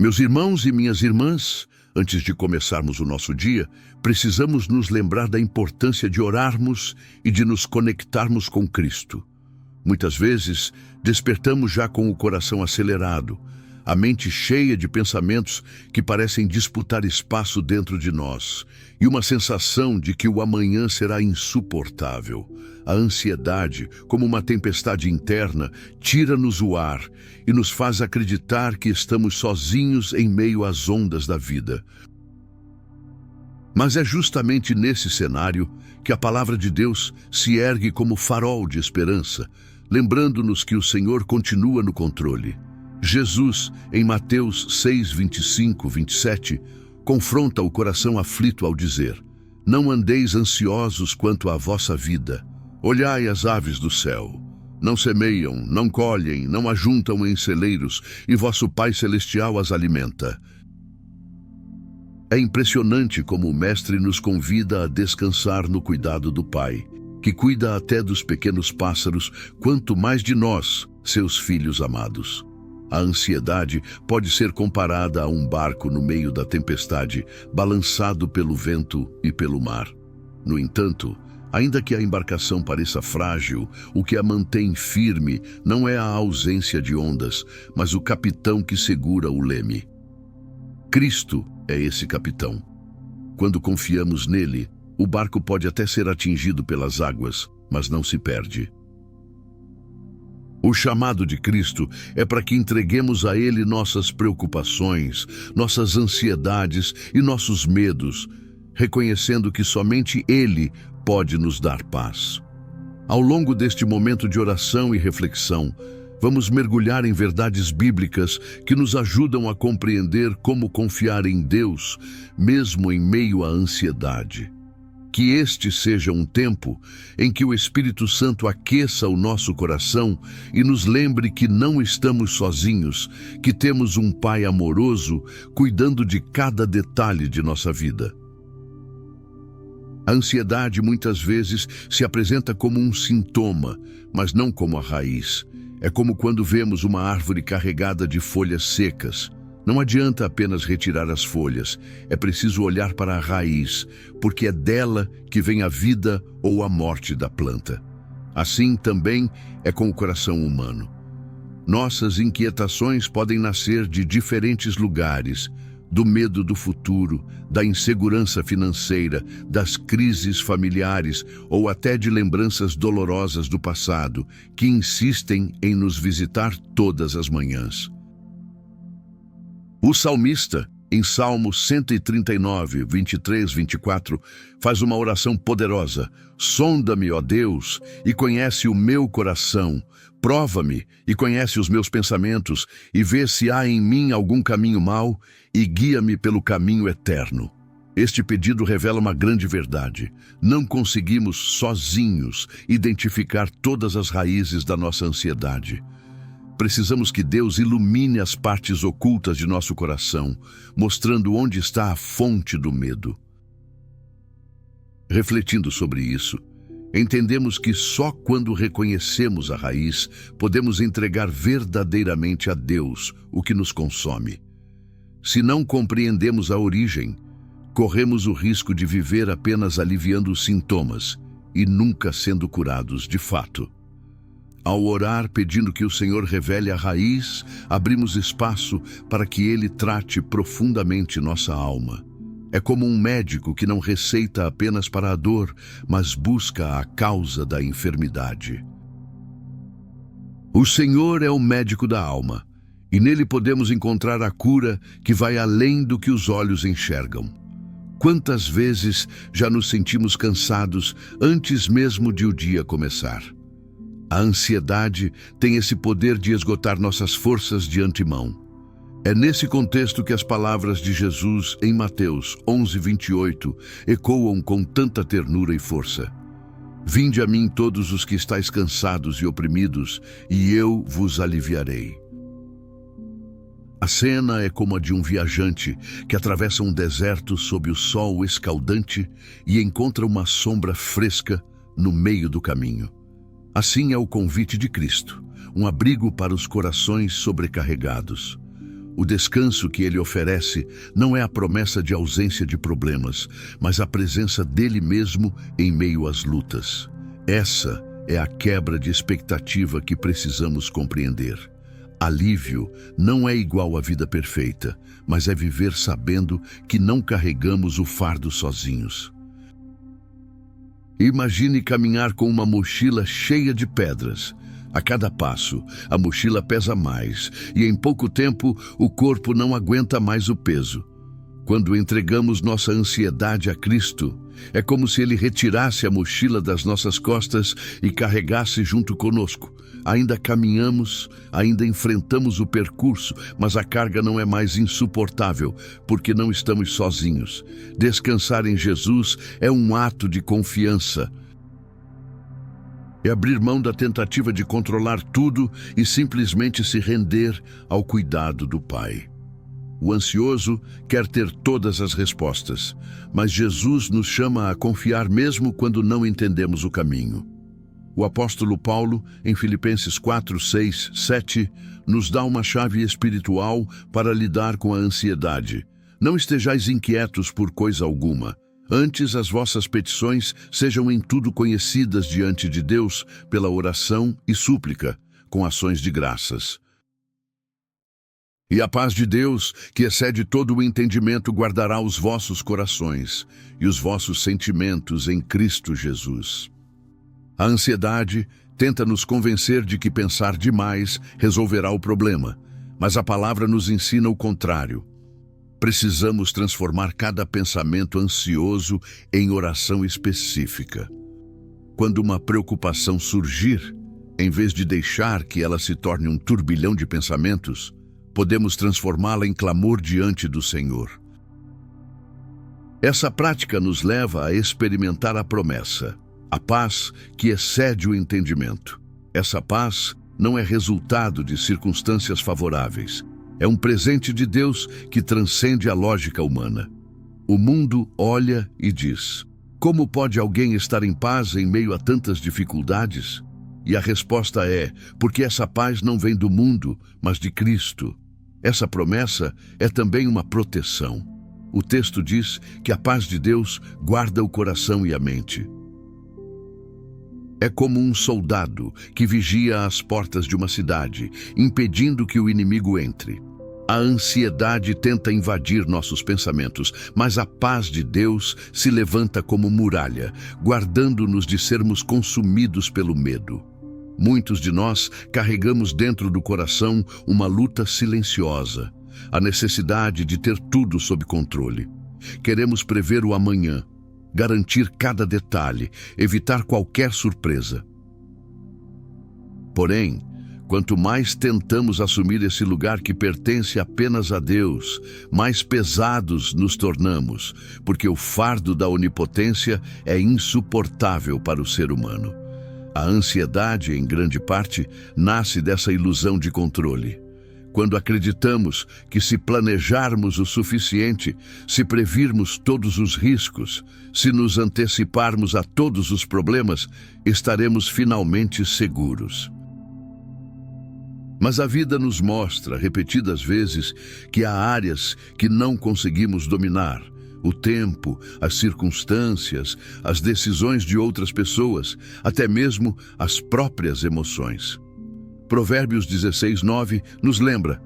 Meus irmãos e minhas irmãs, antes de começarmos o nosso dia, precisamos nos lembrar da importância de orarmos e de nos conectarmos com Cristo. Muitas vezes, despertamos já com o coração acelerado, a mente cheia de pensamentos que parecem disputar espaço dentro de nós, e uma sensação de que o amanhã será insuportável. A ansiedade, como uma tempestade interna, tira-nos o ar e nos faz acreditar que estamos sozinhos em meio às ondas da vida. Mas é justamente nesse cenário que a palavra de Deus se ergue como farol de esperança, lembrando-nos que o Senhor continua no controle. Jesus, em Mateus 6, 25, 27, confronta o coração aflito ao dizer: "Não andeis ansiosos quanto à vossa vida. Olhai as aves do céu. Não semeiam, não colhem, não ajuntam em celeiros, e vosso Pai Celestial as alimenta." É impressionante como o Mestre nos convida a descansar no cuidado do Pai, que cuida até dos pequenos pássaros, quanto mais de nós, seus filhos amados. A ansiedade pode ser comparada a um barco no meio da tempestade, balançado pelo vento e pelo mar. No entanto, ainda que a embarcação pareça frágil, o que a mantém firme não é a ausência de ondas, mas o capitão que segura o leme. Cristo é esse capitão. Quando confiamos nele, o barco pode até ser atingido pelas águas, mas não se perde. O chamado de Cristo é para que entreguemos a Ele nossas preocupações, nossas ansiedades e nossos medos, reconhecendo que somente Ele pode nos dar paz. Ao longo deste momento de oração e reflexão, vamos mergulhar em verdades bíblicas que nos ajudam a compreender como confiar em Deus, mesmo em meio à ansiedade. Que este seja um tempo em que o Espírito Santo aqueça o nosso coração e nos lembre que não estamos sozinhos, que temos um Pai amoroso cuidando de cada detalhe de nossa vida. A ansiedade muitas vezes se apresenta como um sintoma, mas não como a raiz. É como quando vemos uma árvore carregada de folhas secas. Não adianta apenas retirar as folhas, é preciso olhar para a raiz, porque é dela que vem a vida ou a morte da planta. Assim também é com o coração humano. Nossas inquietações podem nascer de diferentes lugares, do medo do futuro, da insegurança financeira, das crises familiares ou até de lembranças dolorosas do passado, que insistem em nos visitar todas as manhãs. O salmista, em Salmo 139, 23, 24, faz uma oração poderosa. "Sonda-me, ó Deus, e conhece o meu coração. Prova-me e conhece os meus pensamentos, e vê se há em mim algum caminho mau, e guia-me pelo caminho eterno." Este pedido revela uma grande verdade. Não conseguimos, sozinhos, identificar todas as raízes da nossa ansiedade. Precisamos que Deus ilumine as partes ocultas de nosso coração, mostrando onde está a fonte do medo. Refletindo sobre isso, entendemos que só quando reconhecemos a raiz, podemos entregar verdadeiramente a Deus o que nos consome. Se não compreendemos a origem, corremos o risco de viver apenas aliviando os sintomas e nunca sendo curados de fato. Ao orar pedindo que o Senhor revele a raiz, abrimos espaço para que Ele trate profundamente nossa alma. É como um médico que não receita apenas para a dor, mas busca a causa da enfermidade. O Senhor é o médico da alma, e nele podemos encontrar a cura que vai além do que os olhos enxergam. Quantas vezes já nos sentimos cansados antes mesmo de o dia começar? A ansiedade tem esse poder de esgotar nossas forças de antemão. É nesse contexto que as palavras de Jesus em Mateus 11, 28 ecoam com tanta ternura e força. "Vinde a mim todos os que estáis cansados e oprimidos, e eu vos aliviarei." A cena é como a de um viajante que atravessa um deserto sob o sol escaldante e encontra uma sombra fresca no meio do caminho. Assim é o convite de Cristo, um abrigo para os corações sobrecarregados. O descanso que ele oferece não é a promessa de ausência de problemas, mas a presença dele mesmo em meio às lutas. Essa é a quebra de expectativa que precisamos compreender. Alívio não é igual à vida perfeita, mas é viver sabendo que não carregamos o fardo sozinhos. Imagine caminhar com uma mochila cheia de pedras. A cada passo, a mochila pesa mais e em pouco tempo o corpo não aguenta mais o peso. Quando entregamos nossa ansiedade a Cristo, é como se Ele retirasse a mochila das nossas costas e carregasse junto conosco. Ainda caminhamos, ainda enfrentamos o percurso, mas a carga não é mais insuportável, porque não estamos sozinhos. Descansar em Jesus é um ato de confiança. É abrir mão da tentativa de controlar tudo e simplesmente se render ao cuidado do Pai. O ansioso quer ter todas as respostas, mas Jesus nos chama a confiar mesmo quando não entendemos o caminho. O apóstolo Paulo, em Filipenses 4, 6, 7, nos dá uma chave espiritual para lidar com a ansiedade. Não estejais inquietos por coisa alguma. Antes, as vossas petições sejam em tudo conhecidas diante de Deus pela oração e súplica, com ações de graças. E a paz de Deus, que excede todo o entendimento, guardará os vossos corações e os vossos sentimentos em Cristo Jesus. A ansiedade tenta nos convencer de que pensar demais resolverá o problema, mas a palavra nos ensina o contrário. Precisamos transformar cada pensamento ansioso em oração específica. Quando uma preocupação surgir, em vez de deixar que ela se torne um turbilhão de pensamentos, podemos transformá-la em clamor diante do Senhor. Essa prática nos leva a experimentar a promessa, a paz que excede o entendimento. Essa paz não é resultado de circunstâncias favoráveis. É um presente de Deus que transcende a lógica humana. O mundo olha e diz: como pode alguém estar em paz em meio a tantas dificuldades? E a resposta é: porque essa paz não vem do mundo, mas de Cristo. Essa promessa é também uma proteção. O texto diz que a paz de Deus guarda o coração e a mente. É como um soldado que vigia as portas de uma cidade, impedindo que o inimigo entre. A ansiedade tenta invadir nossos pensamentos, mas a paz de Deus se levanta como muralha, guardando-nos de sermos consumidos pelo medo. Muitos de nós carregamos dentro do coração uma luta silenciosa, a necessidade de ter tudo sob controle. Queremos prever o amanhã, garantir cada detalhe, evitar qualquer surpresa. Porém, quanto mais tentamos assumir esse lugar que pertence apenas a Deus, mais pesados nos tornamos, porque o fardo da onipotência é insuportável para o ser humano. A ansiedade, em grande parte, nasce dessa ilusão de controle. Quando acreditamos que se planejarmos o suficiente, se previrmos todos os riscos, se nos anteciparmos a todos os problemas, estaremos finalmente seguros. Mas a vida nos mostra, repetidas vezes, que há áreas que não conseguimos dominar. O tempo, as circunstâncias, as decisões de outras pessoas, até mesmo as próprias emoções. Provérbios 16:9 nos lembra: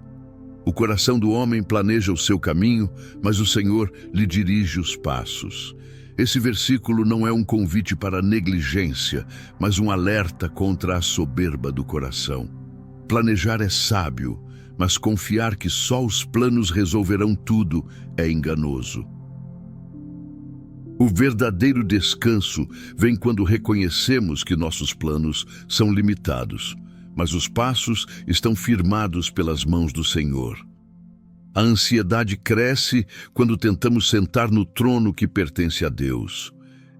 o coração do homem planeja o seu caminho, mas o Senhor lhe dirige os passos. Esse versículo não é um convite para a negligência, mas um alerta contra a soberba do coração. Planejar é sábio, mas confiar que só os planos resolverão tudo é enganoso. O verdadeiro descanso vem quando reconhecemos que nossos planos são limitados, mas os passos estão firmados pelas mãos do Senhor. A ansiedade cresce quando tentamos sentar no trono que pertence a Deus.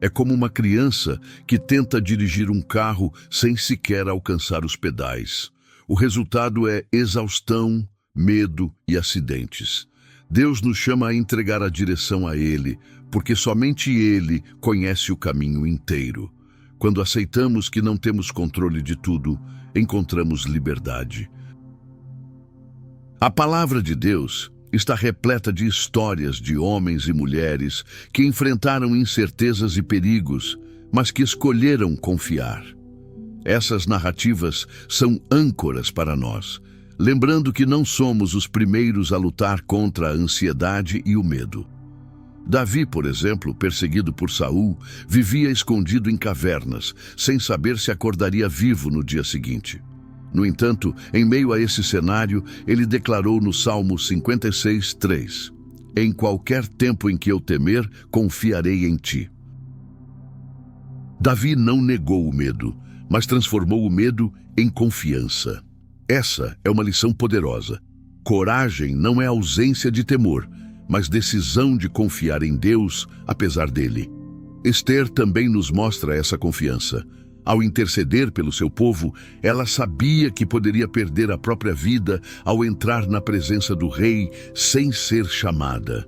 É como uma criança que tenta dirigir um carro sem sequer alcançar os pedais. O resultado é exaustão, medo e acidentes. Deus nos chama a entregar a direção a Ele, porque somente Ele conhece o caminho inteiro. Quando aceitamos que não temos controle de tudo, encontramos liberdade. A palavra de Deus está repleta de histórias de homens e mulheres que enfrentaram incertezas e perigos, mas que escolheram confiar. Essas narrativas são âncoras para nós, lembrando que não somos os primeiros a lutar contra a ansiedade e o medo. Davi, por exemplo, perseguido por Saul, vivia escondido em cavernas, sem saber se acordaria vivo no dia seguinte. No entanto, em meio a esse cenário, ele declarou no Salmo 56:3: "Em qualquer tempo em que eu temer, confiarei em ti." Davi não negou o medo, mas transformou o medo em confiança. Essa é uma lição poderosa. Coragem não é ausência de temor, mas decisão de confiar em Deus, apesar dele. Esther também nos mostra essa confiança. Ao interceder pelo seu povo, ela sabia que poderia perder a própria vida ao entrar na presença do rei sem ser chamada.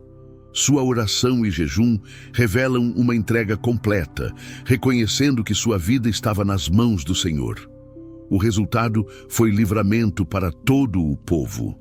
Sua oração e jejum revelam uma entrega completa, reconhecendo que sua vida estava nas mãos do Senhor. O resultado foi livramento para todo o povo.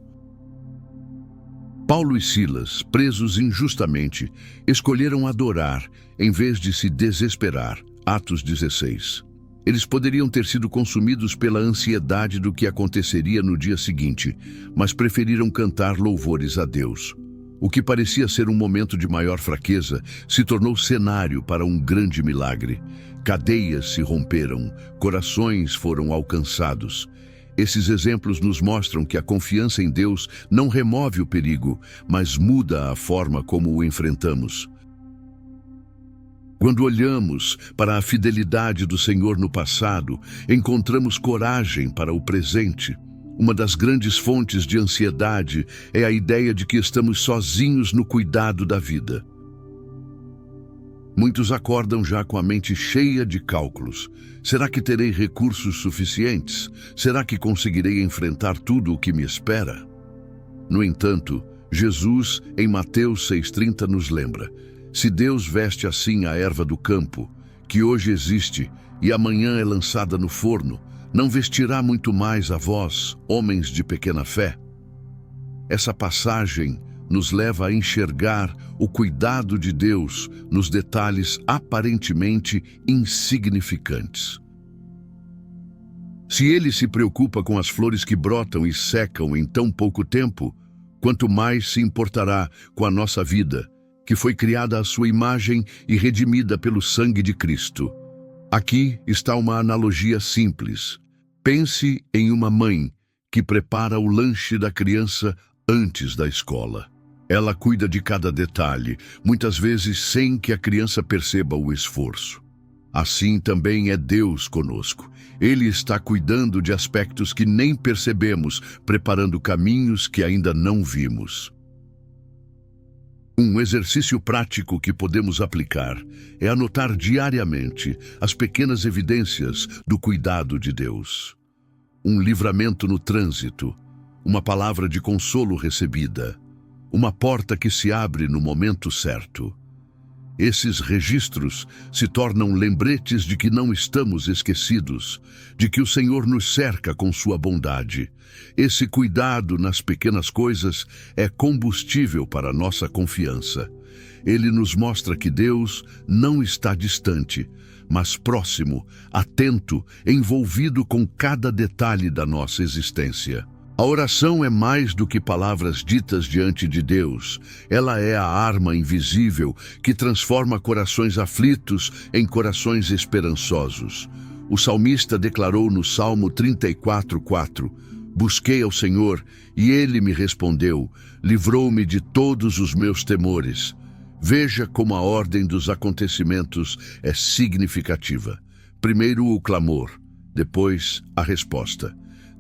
Paulo e Silas, presos injustamente, escolheram adorar em vez de se desesperar. Atos 16. Eles poderiam ter sido consumidos pela ansiedade do que aconteceria no dia seguinte, mas preferiram cantar louvores a Deus. O que parecia ser um momento de maior fraqueza se tornou cenário para um grande milagre. Cadeias se romperam, corações foram alcançados. Esses exemplos nos mostram que a confiança em Deus não remove o perigo, mas muda a forma como o enfrentamos. Quando olhamos para a fidelidade do Senhor no passado, encontramos coragem para o presente. Uma das grandes fontes de ansiedade é a ideia de que estamos sozinhos no cuidado da vida. Muitos acordam já com a mente cheia de cálculos. Será que terei recursos suficientes? Será que conseguirei enfrentar tudo o que me espera? No entanto, Jesus, em Mateus 6,30, nos lembra: se Deus veste assim a erva do campo, que hoje existe e amanhã é lançada no forno, não vestirá muito mais a vós, homens de pequena fé? Essa passagem nos leva a enxergar o cuidado de Deus nos detalhes aparentemente insignificantes. Se Ele se preocupa com as flores que brotam e secam em tão pouco tempo, quanto mais se importará com a nossa vida, que foi criada à sua imagem e redimida pelo sangue de Cristo. Aqui está uma analogia simples. Pense em uma mãe que prepara o lanche da criança antes da escola. Ela cuida de cada detalhe, muitas vezes sem que a criança perceba o esforço. Assim também é Deus conosco. Ele está cuidando de aspectos que nem percebemos, preparando caminhos que ainda não vimos. Um exercício prático que podemos aplicar é anotar diariamente as pequenas evidências do cuidado de Deus. Um livramento no trânsito, uma palavra de consolo recebida, uma porta que se abre no momento certo. Esses registros se tornam lembretes de que não estamos esquecidos, de que o Senhor nos cerca com sua bondade. Esse cuidado nas pequenas coisas é combustível para a nossa confiança. Ele nos mostra que Deus não está distante, mas próximo, atento, envolvido com cada detalhe da nossa existência. A oração é mais do que palavras ditas diante de Deus. Ela é a arma invisível que transforma corações aflitos em corações esperançosos. O salmista declarou no Salmo 34:4: "Busquei ao Senhor, e Ele me respondeu, livrou-me de todos os meus temores." Veja como a ordem dos acontecimentos é significativa. Primeiro o clamor, depois a resposta.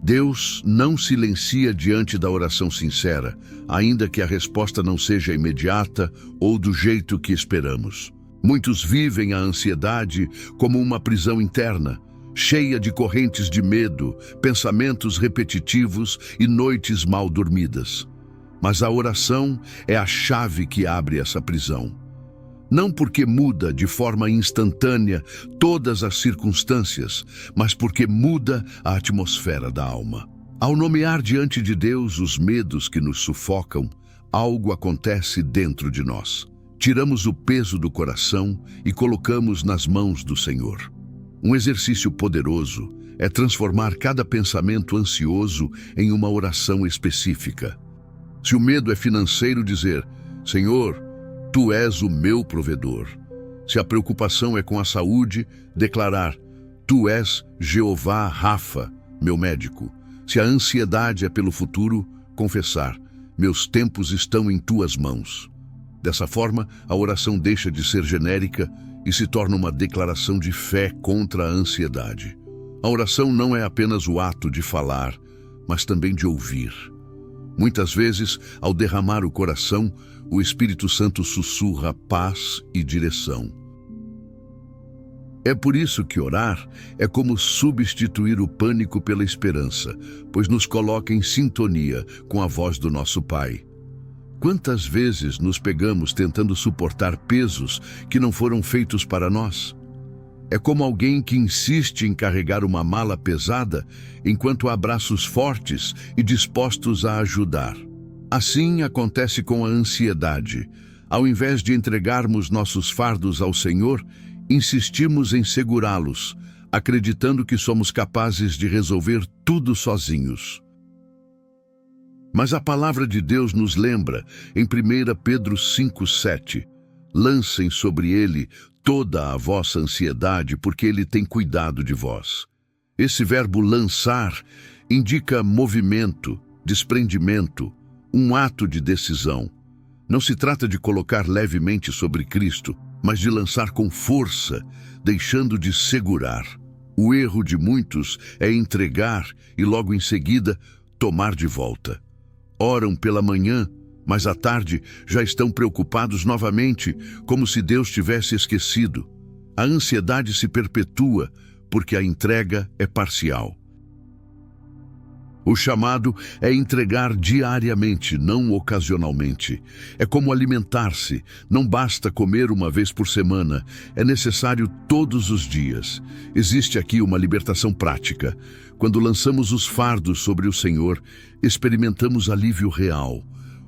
Deus não silencia diante da oração sincera, ainda que a resposta não seja imediata ou do jeito que esperamos. Muitos vivem a ansiedade como uma prisão interna, cheia de correntes de medo, pensamentos repetitivos e noites mal dormidas. Mas a oração é a chave que abre essa prisão. Não porque muda de forma instantânea todas as circunstâncias, mas porque muda a atmosfera da alma. Ao nomear diante de Deus os medos que nos sufocam, algo acontece dentro de nós. Tiramos o peso do coração e colocamos nas mãos do Senhor. Um exercício poderoso é transformar cada pensamento ansioso em uma oração específica. Se o medo é financeiro, dizer: Senhor, Tu és o meu provedor. Se a preocupação é com a saúde, declarar: Tu és Jeová Rafa, meu médico. Se a ansiedade é pelo futuro, confessar: Meus tempos estão em Tuas mãos. Dessa forma, a oração deixa de ser genérica e se torna uma declaração de fé contra a ansiedade. A oração não é apenas o ato de falar, mas também de ouvir. Muitas vezes, ao derramar o coração, o Espírito Santo sussurra paz e direção. É por isso que orar é como substituir o pânico pela esperança, pois nos coloca em sintonia com a voz do nosso Pai. Quantas vezes nos pegamos tentando suportar pesos que não foram feitos para nós? É como alguém que insiste em carregar uma mala pesada enquanto há braços fortes e dispostos a ajudar. Assim acontece com a ansiedade. Ao invés de entregarmos nossos fardos ao Senhor, insistimos em segurá-los, acreditando que somos capazes de resolver tudo sozinhos. Mas a palavra de Deus nos lembra, em 1 Pedro 5,7, lancem sobre ele toda a vossa ansiedade, porque ele tem cuidado de vós. Esse verbo lançar indica movimento, desprendimento, um ato de decisão. Não se trata de colocar levemente sobre Cristo, mas de lançar com força, deixando de segurar. O erro de muitos é entregar e logo em seguida tomar de volta. Oram pela manhã, mas à tarde já estão preocupados novamente, como se Deus tivesse esquecido. A ansiedade se perpetua porque a entrega é parcial. O chamado é entregar diariamente, não ocasionalmente. É como alimentar-se. Não basta comer uma vez por semana, é necessário todos os dias. Existe aqui uma libertação prática. Quando lançamos os fardos sobre o Senhor, experimentamos alívio real.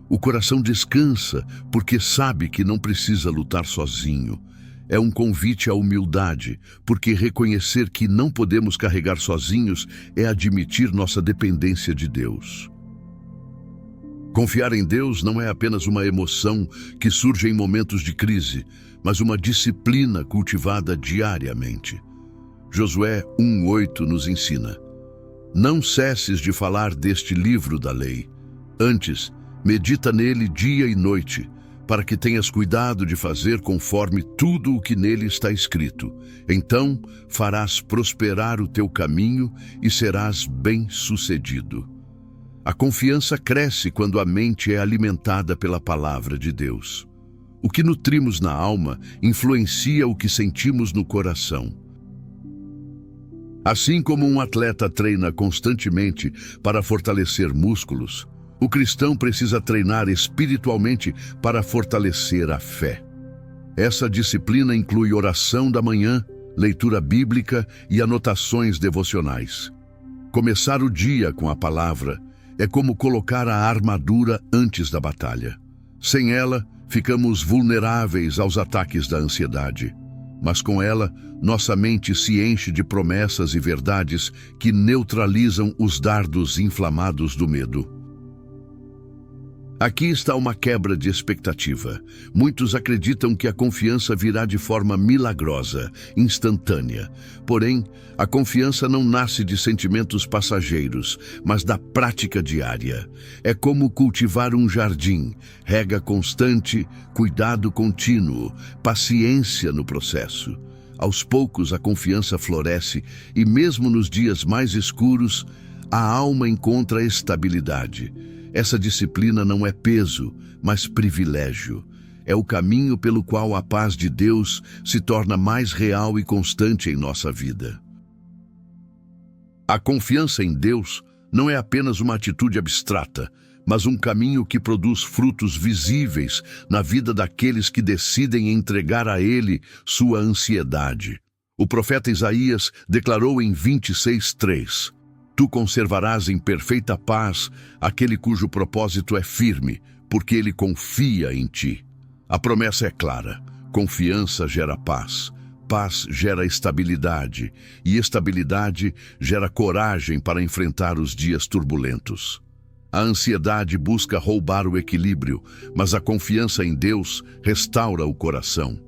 O coração descansa porque sabe que não precisa lutar sozinho. É um convite à humildade, porque reconhecer que não podemos carregar sozinhos é admitir nossa dependência de Deus. Confiar em Deus não é apenas uma emoção que surge em momentos de crise, mas uma disciplina cultivada diariamente. Josué 1:8 nos ensina: Não cesses de falar deste livro da lei. Antes, medita nele dia e noite, para que tenhas cuidado de fazer conforme tudo o que nele está escrito. Então farás prosperar o teu caminho e serás bem-sucedido. A confiança cresce quando a mente é alimentada pela palavra de Deus. O que nutrimos na alma influencia o que sentimos no coração. Assim como um atleta treina constantemente para fortalecer músculos, o cristão precisa treinar espiritualmente para fortalecer a fé. Essa disciplina inclui oração da manhã, leitura bíblica e anotações devocionais. Começar o dia com a palavra é como colocar a armadura antes da batalha. Sem ela, ficamos vulneráveis aos ataques da ansiedade. Mas com ela, nossa mente se enche de promessas e verdades que neutralizam os dardos inflamados do medo. Aqui está uma quebra de expectativa. Muitos acreditam que a confiança virá de forma milagrosa, instantânea. Porém, a confiança não nasce de sentimentos passageiros, mas da prática diária. É como cultivar um jardim: rega constante, cuidado contínuo, paciência no processo. Aos poucos a confiança floresce e mesmo nos dias mais escuros, a alma encontra estabilidade. Essa disciplina não é peso, mas privilégio. É o caminho pelo qual a paz de Deus se torna mais real e constante em nossa vida. A confiança em Deus não é apenas uma atitude abstrata, mas um caminho que produz frutos visíveis na vida daqueles que decidem entregar a Ele sua ansiedade. O profeta Isaías declarou em 26:3: Tu conservarás em perfeita paz aquele cujo propósito é firme, porque ele confia em ti. A promessa é clara: confiança gera paz, paz gera estabilidade, e estabilidade gera coragem para enfrentar os dias turbulentos. A ansiedade busca roubar o equilíbrio, mas a confiança em Deus restaura o coração.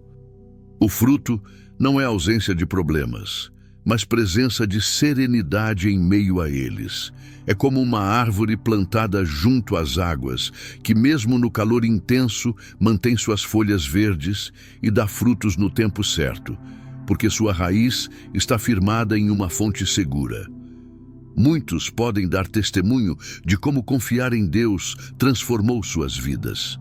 O fruto não é ausência de problemas, mas presença de serenidade em meio a eles. É como uma árvore plantada junto às águas, que mesmo no calor intenso mantém suas folhas verdes e dá frutos no tempo certo, porque sua raiz está firmada em uma fonte segura. Muitos podem dar testemunho de como confiar em Deus transformou suas vidas.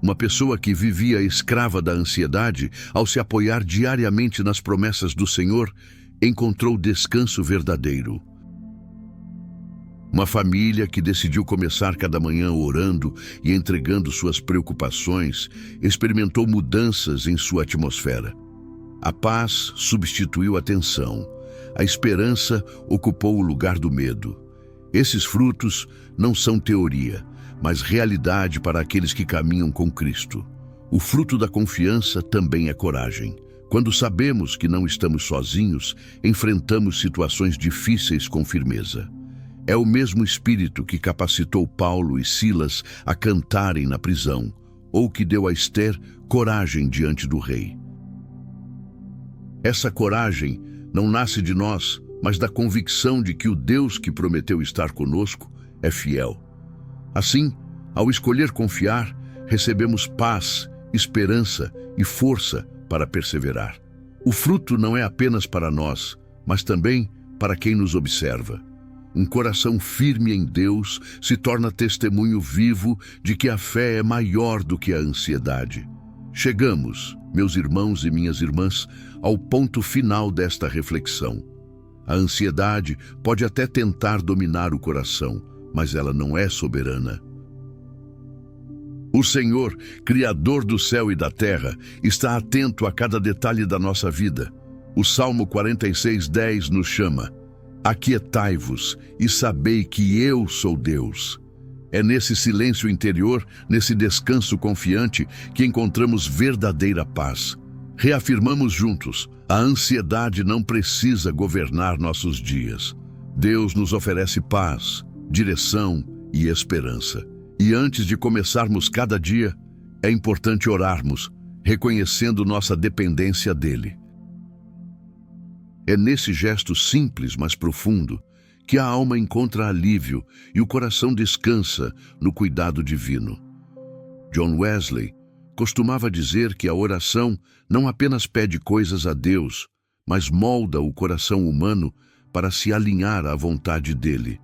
Uma pessoa que vivia escrava da ansiedade, ao se apoiar diariamente nas promessas do Senhor, encontrou descanso verdadeiro. Uma família que decidiu começar cada manhã orando e entregando suas preocupações, experimentou mudanças em sua atmosfera. A paz substituiu a tensão. A esperança ocupou o lugar do medo. Esses frutos não são teoria, mas realidade para aqueles que caminham com Cristo. O fruto da confiança também é coragem. Quando sabemos que não estamos sozinhos, enfrentamos situações difíceis com firmeza. É o mesmo Espírito que capacitou Paulo e Silas a cantarem na prisão, ou que deu a Esther coragem diante do rei. Essa coragem não nasce de nós, mas da convicção de que o Deus que prometeu estar conosco é fiel. Assim, ao escolher confiar, recebemos paz, esperança e força para perseverar. O fruto não é apenas para nós, mas também para quem nos observa. Um coração firme em Deus se torna testemunho vivo de que a fé é maior do que a ansiedade. Chegamos, meus irmãos e minhas irmãs, ao ponto final desta reflexão. A ansiedade pode até tentar dominar o coração, mas ela não é soberana. O Senhor, Criador do céu e da terra, está atento a cada detalhe da nossa vida. O Salmo 46:10 nos chama: aquietai-vos e sabei que eu sou Deus. É nesse silêncio interior, nesse descanso confiante, que encontramos verdadeira paz. Reafirmamos juntos: a ansiedade não precisa governar nossos dias. Deus nos oferece paz, direção e esperança. E antes de começarmos cada dia, é importante orarmos, reconhecendo nossa dependência dele. É nesse gesto simples, mas profundo, que a alma encontra alívio e o coração descansa no cuidado divino. John Wesley costumava dizer que a oração não apenas pede coisas a Deus, mas molda o coração humano para se alinhar à vontade dele.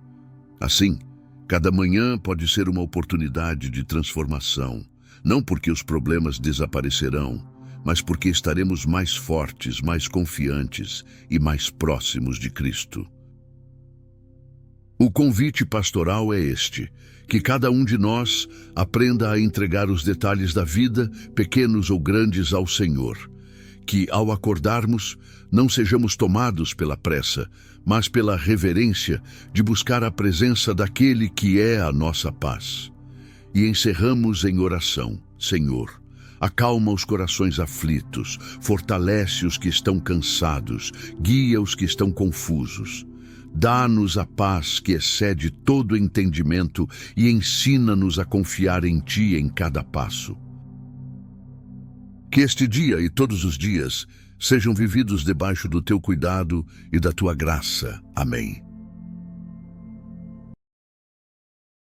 Assim, cada manhã pode ser uma oportunidade de transformação, não porque os problemas desaparecerão, mas porque estaremos mais fortes, mais confiantes e mais próximos de Cristo. O convite pastoral é este: que cada um de nós aprenda a entregar os detalhes da vida, pequenos ou grandes, ao Senhor. Que, ao acordarmos, não sejamos tomados pela pressa, mas pela reverência de buscar a presença daquele que é a nossa paz. E encerramos em oração: Senhor, acalma os corações aflitos, fortalece os que estão cansados, guia os que estão confusos. Dá-nos a paz que excede todo entendimento e ensina-nos a confiar em Ti em cada passo. Que este dia e todos os dias sejam vividos debaixo do Teu cuidado e da Tua graça. Amém.